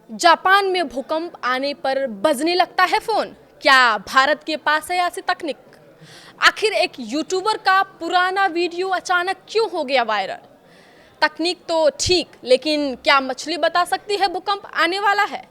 Japan में भूकंप आने पर बजने लगता है फोन। क्या भारत के पास है ऐसी तकनीक? आखिर एक यूट्यूबर का पुराना वीडियो अचानक क्यों हो गया वायरल? तकनीक तो ठीक, लेकिन क्या मछली बता सकती है भूकंप आने वाला है?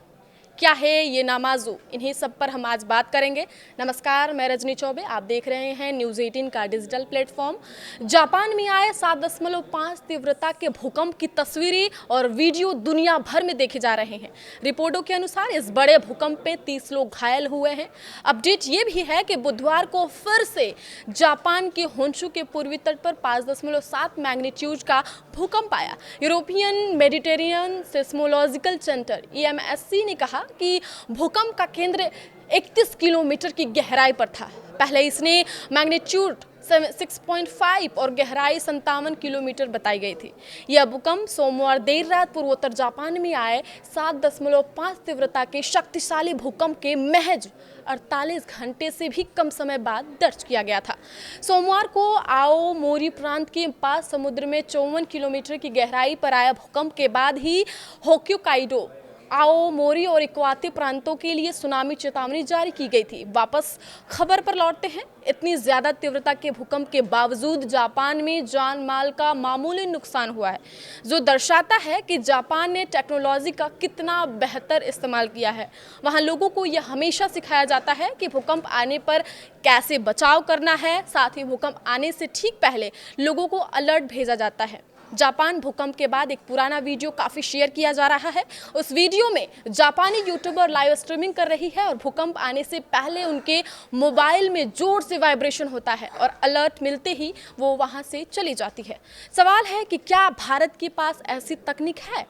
क्या है ये नामाज़ू? इन्हीं सब पर हम आज बात करेंगे। नमस्कार, मैं रजनी चौबे, आप देख रहे हैं न्यूज़ 18 का डिजिटल प्लेटफॉर्म। जापान में आए 7.5 तीव्रता के भूकंप की तस्वीरें और वीडियो दुनिया भर में देखे जा रहे हैं। रिपोर्टों के अनुसार इस बड़े भूकंप में 30 लोग घायल हुए हैं। अपडेट ये भी है कि बुधवार को फिर से जापान के होन्शु के पूर्वी तट पर 5.7 मैग्नीट्यूड का भूकंप आया। यूरोपियन मेडिटेरियन सेस्मोलॉजिकल सेंटर EMSC ने कहा कि भूकंप का केंद्र 31 किलोमीटर की गहराई पर था। पहले इसने मैग्नीट्यूड 6.5 और गहराई 57 किलोमीटर बताई गई थी। यह भूकंप सोमवार देर रात पूर्वोत्तर जापान में आए 7.5 तीव्रता के शक्तिशाली भूकंप के महज 48 घंटे से भी कम समय बाद दर्ज किया गया था। सोमवार को आओमोरी प्रांत के पास समुद्र में 54 किलोमीटर की गहराई पर आया भूकंप के बाद ही होक्काइडो, आओमोरी और इक्वाती प्रांतों के लिए सुनामी चेतावनी जारी की गई थी। वापस खबर पर लौटते हैं। इतनी ज्यादा तीव्रता के भूकंप के बावजूद जापान में जान माल का मामूली नुकसान हुआ है, जो दर्शाता है कि जापान ने टेक्नोलॉजी का कितना बेहतर इस्तेमाल किया है। वहाँ लोगों को यह हमेशा सिखाया जाता है कि भूकंप आने पर कैसे बचाव करना है। साथ ही भूकंप आने से ठीक पहले लोगों को अलर्ट भेजा जाता है। जापान भूकंप के बाद एक पुराना वीडियो काफ़ी शेयर किया जा रहा है। उस वीडियो में जापानी यूट्यूबर लाइव स्ट्रीमिंग कर रही है और भूकंप आने से पहले उनके मोबाइल में जोर से वाइब्रेशन होता है और अलर्ट मिलते ही वो वहां से चली जाती है। सवाल है कि क्या भारत के पास ऐसी तकनीक है?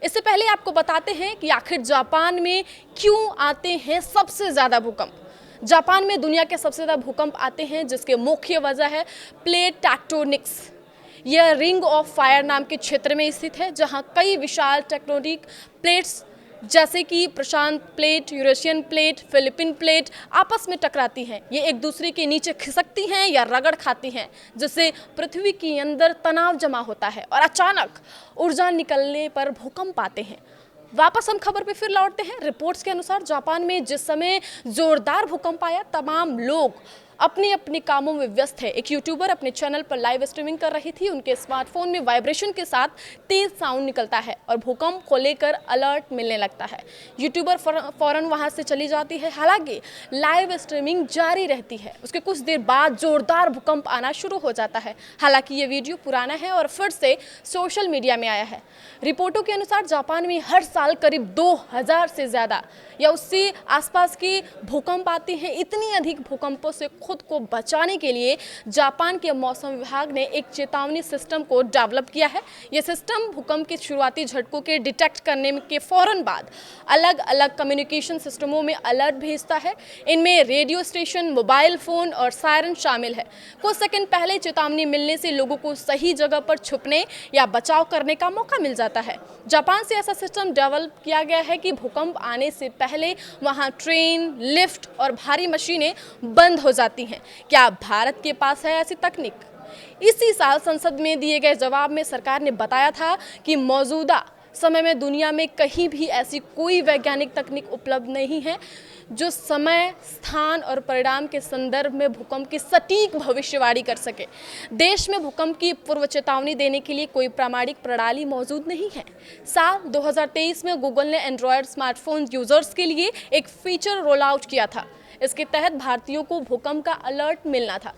इससे पहले आपको बताते हैं कि आखिर जापान में क्यों आते हैं सबसे ज़्यादा भूकंप। जापान में दुनिया के सबसे ज़्यादा भूकंप आते हैं, जिसके मुख्य वजह है प्लेट टेक्टोनिक्स। यह रिंग ऑफ फायर नाम के क्षेत्र में स्थित है, जहां कई विशाल टेक्टोनिक प्लेट्स जैसे कि प्रशांत plate, Eurasian plate, Philippine plate आपस में टकराती हैं। ये एक दूसरे के नीचे खिसकती हैं या रगड़ खाती हैं, जिससे पृथ्वी के अंदर तनाव जमा होता है और अचानक ऊर्जा निकलने पर भूकंप आते हैं। वापस हम खबर पे फिर लौटते हैं। रिपोर्ट्स के अनुसार जापान में जिस समय जोरदार भूकंप आया, तमाम लोग अपने अपने कामों में व्यस्त है। एक यूट्यूबर अपने चैनल पर लाइव स्ट्रीमिंग कर रही थी। उनके स्मार्टफोन में वाइब्रेशन के साथ तेज साउंड निकलता है और भूकंप को लेकर अलर्ट मिलने लगता है। यूट्यूबर फौरन वहां से चली जाती है। हालांकि लाइव स्ट्रीमिंग जारी रहती है। उसके कुछ देर बाद जोरदार भूकंप आना शुरू हो जाता है। हालांकि ये वीडियो पुराना है और फिर से सोशल मीडिया में आया है। रिपोर्टों के अनुसार जापान में हर साल करीब 2000 से ज्यादा या उससे आसपास के भूकंप आते हैं। इतनी अधिक भूकंपों से खुद को बचाने के लिए जापान के मौसम विभाग ने एक चेतावनी सिस्टम को डेवलप किया है। यह सिस्टम भूकंप के शुरुआती झटकों के डिटेक्ट करने के फौरन बाद अलग अलग कम्युनिकेशन सिस्टमों में अलर्ट भेजता है। इनमें रेडियो स्टेशन, मोबाइल फोन और सायरन शामिल है। कुछ सेकंड पहले चेतावनी मिलने से लोगों को सही जगह पर छुपने या बचाव करने का मौका मिल जाता है। जापान से ऐसा सिस्टम डेवलप किया गया है कि भूकंप आने से पहले वहां ट्रेन, लिफ्ट और भारी मशीनें बंद हो जाती हैं। क्या भारत के पास है ऐसी तकनीक? इसी साल संसद में दिए गए जवाब में सरकार ने बताया था कि मौजूदा समय में दुनिया में कहीं भी ऐसी कोई वैज्ञानिक तकनीक उपलब्ध नहीं है जो समय, स्थान और परिणाम के संदर्भ में भूकंप की सटीक भविष्यवाणी कर सके। देश में भूकंप की पूर्व चेतावनी देने के लिए कोई प्रामाणिक प्रणाली मौजूद नहीं है। साल 2023 में गूगल ने एंड्रॉयड स्मार्टफोन यूजर्स के लिए एक फीचर रोल आउट किया था। इसके तहत भारतीयों को भूकंप का अलर्ट मिलना था।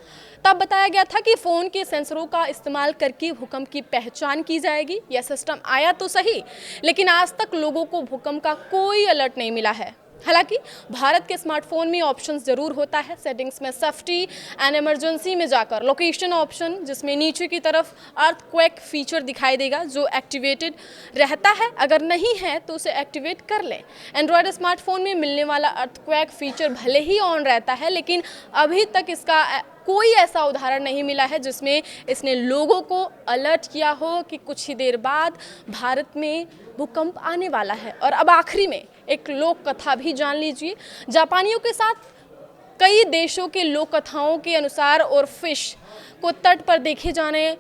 तब बताया गया था कि फ़ोन के सेंसरों का इस्तेमाल करके भूकंप की पहचान की जाएगी। यह सिस्टम आया तो सही, लेकिन आज तक लोगों को भूकंप का कोई अलर्ट नहीं मिला है। हालांकि भारत के स्मार्टफोन में ऑप्शन जरूर होता है। सेटिंग्स में सेफ्टी एंड इमरजेंसी में जाकर लोकेशन ऑप्शन, जिसमें नीचे की तरफ अर्थक्वेक फीचर दिखाई देगा, जो एक्टिवेटेड रहता है। अगर नहीं है तो उसे एक्टिवेट कर लें। एंड्रॉयड स्मार्टफोन में मिलने वाला अर्थक्वेक फीचर भले ही ऑन रहता है, लेकिन अभी तक इसका कोई ऐसा उदाहरण नहीं मिला है जिसमें इसने लोगों को अलर्ट किया हो कि कुछ ही देर बाद भारत में भूकंप आने वाला है। और अब आखिरी में एक लोक कथा भी जान लीजिए। जापानियों के साथ कई देशों के लोक कथाओं के अनुसार और फिश को तट पर देखे जाने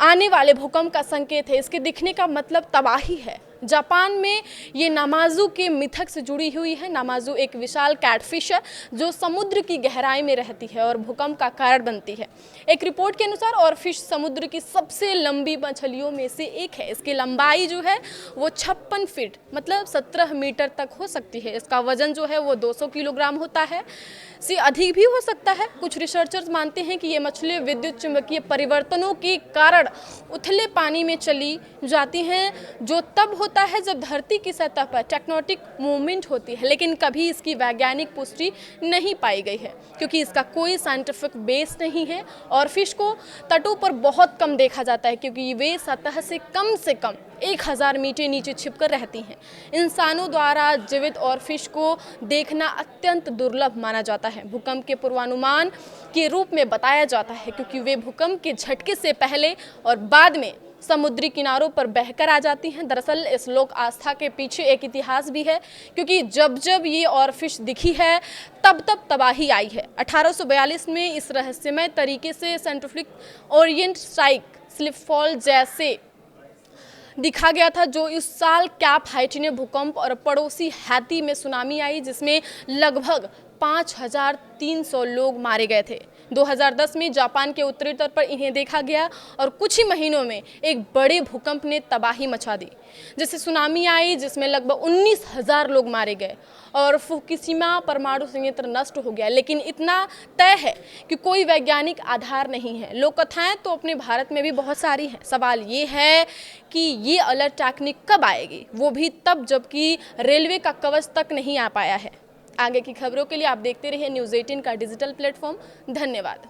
आने वाले भूकंप का संकेत है। इसके दिखने का मतलब तबाही है। जापान में ये नामाजू के मिथक से जुड़ी हुई है। नामाजू एक विशाल कैटफिश है जो समुद्र की गहराई में रहती है और भूकंप का कारण बनती है। एक रिपोर्ट के अनुसार ऑरफिश समुद्र की सबसे लंबी मछलियों में से एक है। इसकी लंबाई जो है वो 56 फीट मतलब 17 मीटर तक हो सकती है। इसका वजन जो है वो 200 किलोग्राम होता है, से अधिक भी हो सकता है। कुछ रिसर्चर्स मानते हैं कि ये मछली विद्युत चुंबकीय परिवर्तनों के कारण उथले पानी में चली जाती हैं, जो तब होता है जब धरती की सतह पर टेक्टोनिक मूवमेंट होती है, लेकिन कभी इसकी वैज्ञानिक पुष्टि नहीं पाई गई है क्योंकि इसका कोई साइंटिफिक बेस नहीं है। और फिश को तटों पर बहुत कम देखा जाता है क्योंकि वे सतह से कम 1000 मीटर नीचे छिपकर रहती हैं। इंसानों द्वारा जीवित और फिश को देखना अत्यंत दुर्लभ माना जाता है। भूकंप के पूर्वानुमान के रूप में बताया जाता है क्योंकि वे भूकंप के झटके से पहले और बाद में समुद्री किनारों पर बहकर आ जाती हैं। दरअसल इस लोक आस्था के पीछे एक इतिहास भी है क्योंकि जब जब ये ऑरफिश दिखी है तब तबाही आई है। 1842 में इस रहस्यमय तरीके से centrifugal Orient strike slip fall जैसे दिखा गया था, जो इस साल कैप हाइटी में भूकंप और पड़ोसी हैती में सुनामी आई जिसमें लगभग 5300 लोग मारे गए थे। 2010 में जापान के उत्तरी तट पर इन्हें देखा गया और कुछ ही महीनों में एक बड़े भूकंप ने तबाही मचा दी, जिससे सुनामी आई जिसमें लगभग 19,000 लोग मारे गए और फुकुशिमा परमाणु संयंत्र नष्ट हो गया। लेकिन इतना तय है कि कोई वैज्ञानिक आधार नहीं है। लोक कथाएं तो अपने भारत में भी बहुत सारी हैं। सवाल ये है कि ये अलर्ट टेक्निक कब आएगी, वो भी तब जबकि रेलवे का कवच तक नहीं आ पाया है। आगे की खबरों के लिए आप देखते रहिए न्यूज़ 18 का डिजिटल प्लेटफॉर्म। धन्यवाद।